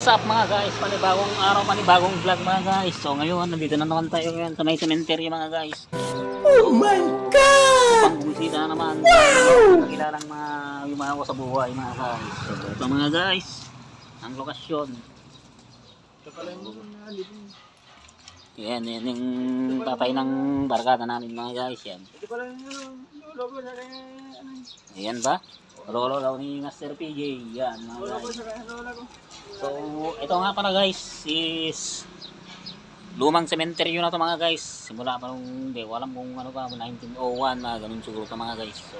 What's up mga guys, panibagong araw, panibagong vlog mga guys. So ngayon, nandito na naman tayo ngayon sa may cemetery mga guys. Oh my God! Upang bumisita na naman sa kilalang mga yumawa sa buhay mga guys. So ito mga guys, ang lokasyon. Yan yung tatay ng barkada namin mga guys. Yan. Ayan ba? Lolo daw ni Master PJ. Yan mga guys. So, ito nga pala guys is lumang sementeryo na to mga guys. Simula pa nung, hindi ko alam kung ano ba, 1901 na ganun siguro to mga guys. So,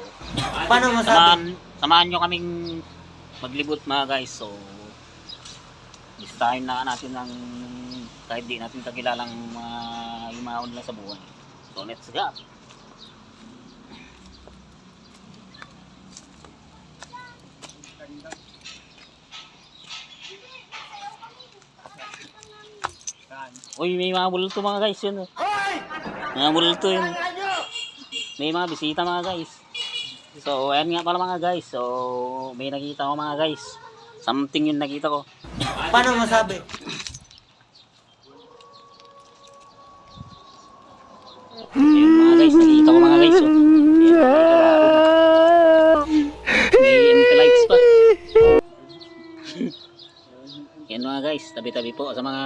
Paano masabi? samahan nyo kaming maglibot mga guys. So, listahin na natin ng kahit di natin kakilalang yumaon nila sa buhay. So, let's go! Uy, may mga bulto mga guys yun. Mga bulto yun. May mga bisita mga guys. So, ayan nga pala mga guys. So, may nakita ko mga guys. Something yung nakita ko. Paano masabi? Ayan mga guys, nakita ko mga guys. Oh. May lights pa. Yan mga guys, tabi-tabi po sa mga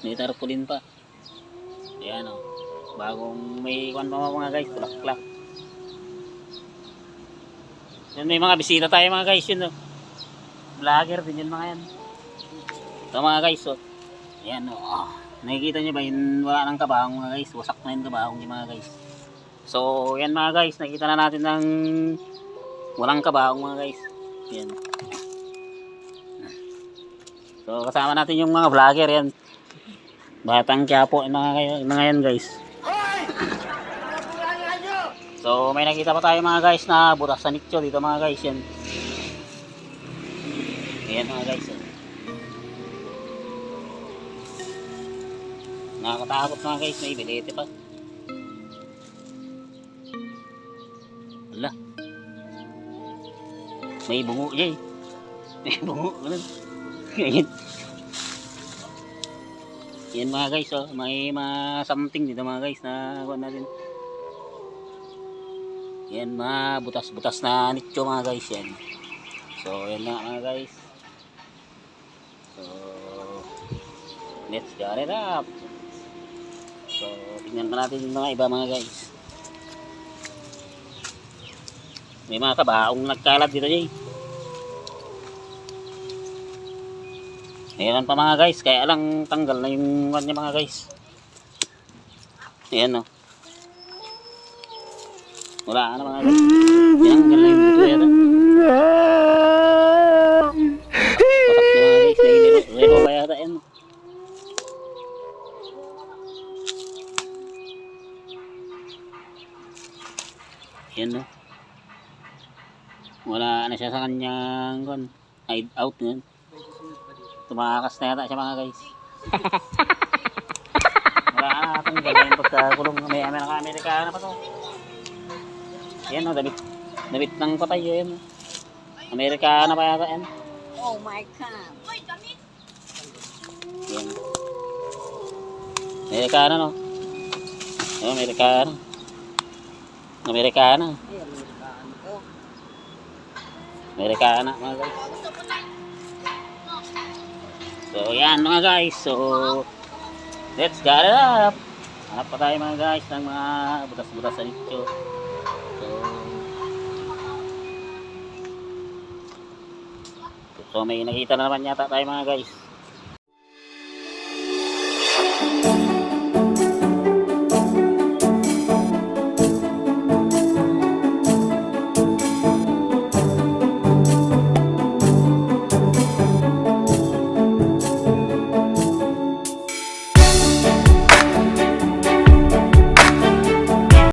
may tarpaulin pa. Ayan o. Bagong may pa mga guys, plak-plak. Yan, may mga bisita tayo mga guys yun o. Vlogger din yun mga yan. Ito mga guys o. Ayan o. Nakikita nyo ba yun, wala nang kabahong mga guys. Wasak na yung kabahong yung mga guys. So yan mga guys, nakita na natin ng walang kabahong mga guys. Yan. So kasama natin yung mga vlogger yan. Batang Quiapo yung mga yan guys. So may nakita pa tayo mga guys na butas sa nicho dito mga guys yan. Ayan mga guys. Nakakatakot mga guys, may bilete pa. Wala. May bungo dyan eh. May bungo. Ayan. Yan mga guys, oh, may mga something dito mga guys na kuha natin. Yan mga butas-butas na nicho mga guys yan. So yan na mga guys. So let's get it up. So tingnan pa natin yung mga iba mga guys. May mga kabaong nagkalat dito eh. Ayan pa mga guys, kaya lang tanggal na yung kanya mga guys. Ayan o. Wala na mga guys. Tinanggal na yung buto yata. Patak na mga guys, may relo ba yata yan. Ayan o. Wala na siya sa kanyang hide out yan. Tumakas na yata siya mga guys. Wala na natanggal yung pagkakulong. May Amerikana pa to. Yan o, damit ng patay yan. Amerikana pa yata yan. Oh my God. Yan. Amerikana no. Ayan, Amerikana. Amerikana. Amerikana mga guys. So yan mga guys, so let's get it up. Hanap pa tayo mga guys ng mga butas-butas sa nicho. So may nakita na naman yata tayo mga guys.